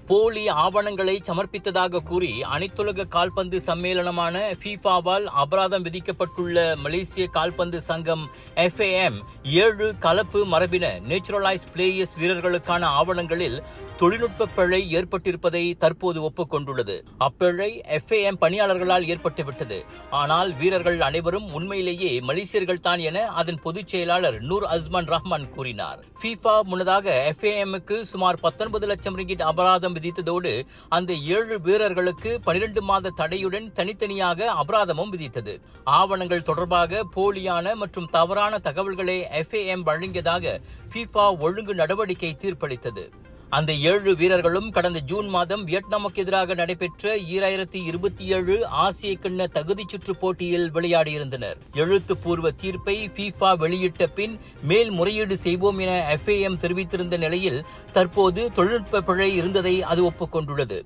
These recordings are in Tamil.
போலி ஆவணங்களை சமர்ப்பித்ததாக கூறி அனைத்துலக கால்பந்து சம்மேளனமான ஃபீஃபாவால் அபராதம் விதிக்கப்பட்டுள்ள மலேசிய கால்பந்து சங்கம் FAM 7 கலப்பு மரபின நேச்சுரலைஸ் பிளேயர்ஸ் வீரர்களுக்கான ஆவணங்களில் தொழில்நுட்ப பிழை ஏற்பட்டிருப்பதை தற்போது ஒப்புக்கொண்டுள்ளது. அப்பிழை FAM பணியாளர்களால் ஏற்பட்டுவிட்டது. ஆனால் வீரர்கள் அனைவரும் உண்மையிலேயே மலேசியர்கள் தான் என அதன் பொதுச் செயலாளர் நூர் அஸ்மான் ரஹ்மான் கூறினார். FIFA முன்னதாக FAM-க்கு சுமார் 19 லட்சம் ரிங்கிட் அபராதம் விதித்ததோடு அந்த 7 வீரர்களுக்கு 12 மாத தடையுடன் தனித்தனியாக அபராதமும் விதித்தது. ஆவணங்கள் தொடர்பாக போலியான மற்றும் தவறான தகவல்களை FAM வழங்கியதாக FIFA ஒழுங்கு நடவடிக்கை தீர்ப்பளித்தது. அந்த 7 வீரர்களும் கடந்த ஜூன் மாதம் வியட்நாமுக்கு எதிராக நடைபெற்ற 2027 ஆசிய கிண்ண தகுதிச் சுற்று போட்டியில் விளையாடியிருந்தனர். எழுத்துப்பூர்வ தீர்ப்பை FIFA வெளியிட்ட பின் மேல்முறையீடு செய்வோம் என FAM தெரிவித்திருந்த நிலையில் தற்போது தொழில்நுட்ப பிழை இருந்ததை அது ஒப்புக்கொண்டுள்ளது.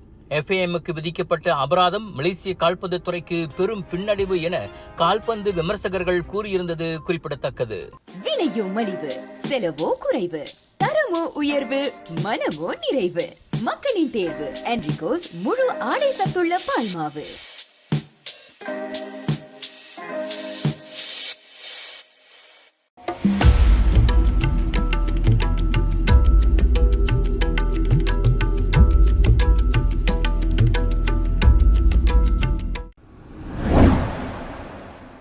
FAM-க்கு விதிக்கப்பட்ட அபராதம் மலேசிய கால்பந்து துறைக்கு பெரும் பின்னடைவு என கால்பந்து விமர்சகர்கள் கூறியிருந்தது குறிப்பிடத்தக்கது. விலையோ மலிவு, செலவோ குறைவு, தரமோ உயர்வு, மனமோ நிறைவு. மக்களின் தேர்வு என்ரிகோஸ் முழு ஆடை சத்துள்ள பால்மாவு.